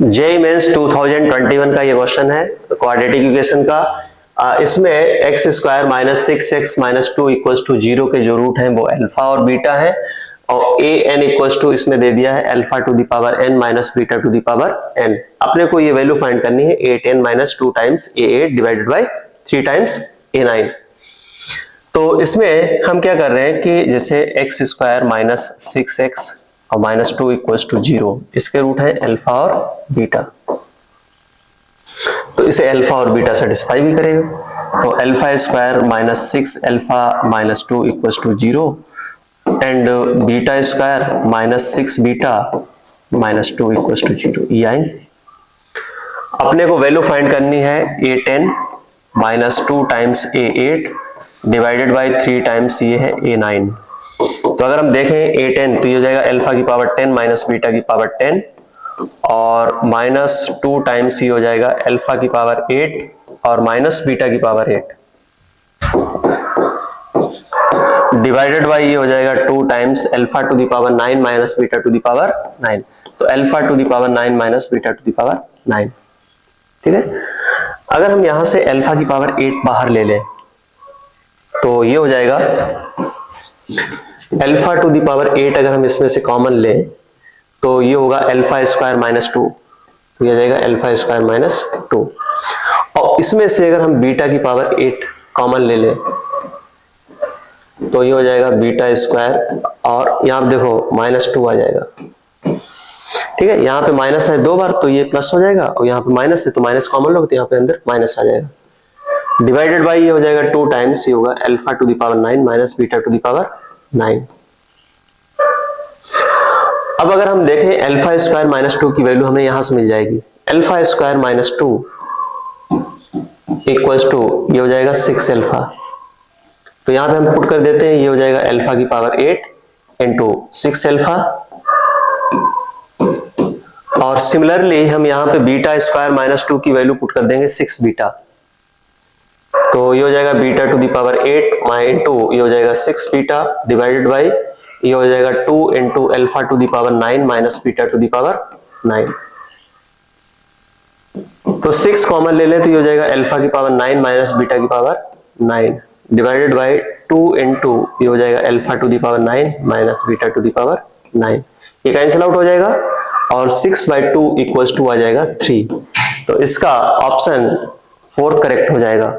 JEE mains 2021 का ये question है क्वाड्रेटिक इक्वेशन का। इसमें x square minus 6x minus 2 equals to 0 के जो रूट हैं वो अल्फा और बीटा है, और ए एन इक्वल्स टू इसमें दे दिया है alpha two the power n minus beta two the power n। अपने को ये वैल्यू फाइंड करनी है a10 minus 2 times a8 divided by 3 times a9। तो इसमें हम क्या कर रहे हैं कि जैसे एक्स स्क्वायर माइनस 6x और माइनस 2 इक्वल्स टू 0, इसके रूट है अल्फा और बीटा, तो इसे अल्फा और बीटा सेटिस्फाई भी करेगा। तो alpha square minus 6 alpha minus 2 equals to 0 and beta square minus 6 beta minus 2 equals to 0, ये आएंगे। अपने को वैल्यू फाइंड करनी है a10 minus 2 times a8 divided by 3 times ये है a9। तो अगर हम देखें a10 तो ये हो जाएगा अल्फा की पावर 10 माइनस बीटा की पावर 10 और माइनस 2 टाइम्स ये हो जाएगा अल्फा की पावर 8 और माइनस बीटा की पावर 8 डिवाइडेड बाई ये हो जाएगा 2 times alpha two the power 9 minus beta two the power 9। तो alpha two the power 9 minus beta two the power 9, ठीक है। अगर हम यहां से अल्फा की पावर 8 बाहर ले लें तो ये हो जाएगा अल्फा टू द पावर 8, अगर हम इसमें से कॉमन लें तो ये होगा अल्फा स्क्वायर माइनस 2, तो ये जाएगा अल्फा स्क्वायर माइनस 2। और इसमें से अगर हम बीटा की पावर 8 कॉमन ले लें तो ये हो जाएगा बीटा स्क्वायर, और यहाँ पे देखो माइनस 2 आ जाएगा, ठीक है। यहाँ पे माइनस है 2 बार तो ये प्लस हो जाएगा, और यहाँ पे माइनस है तो माइनस कॉमन लो तो यहाँ पे अंदर माइनस आ जाएगा। डिवाइडेड बाई ये हो जाएगा 2 टाइम्स ये होगा alpha two the power 9 minus beta two the power 9। अब अगर हम देखें अल्फा स्क्वायर माइनस 2 की वैल्यू हमें यहां से मिल जाएगी। Alpha square minus 2 equals to ये हो जाएगा 6 अल्फा, तो यहां पे हम पुट कर देते हैं, ये हो जाएगा अल्फा की पावर 8 इंटू 6 अल्फा। और सिमिलरली हम यहां पे बीटा स्क्वायर माइनस 2 की वैल्यू पुट कर देंगे 6 बीटा, तो ये हो जाएगा beta two the power 8 into ये हो जाएगा 6 बीटा डिवाइडेड बाई ये हो जाएगा 2 into alpha two the power 9 minus beta two the power 9। तो 6 कॉमन ले लें तो ये हो जाएगा अल्फा की पावर 9 माइनस बीटा की पावर 9 डिवाइडेड बाई 2 इंटू ये हो जाएगा alpha two the power 9 minus beta two the power 9। ये कैंसिल आउट हो जाएगा और 6/2 इक्वल्स टू आ जाएगा 3। तो इसका ऑप्शन 4th करेक्ट हो जाएगा।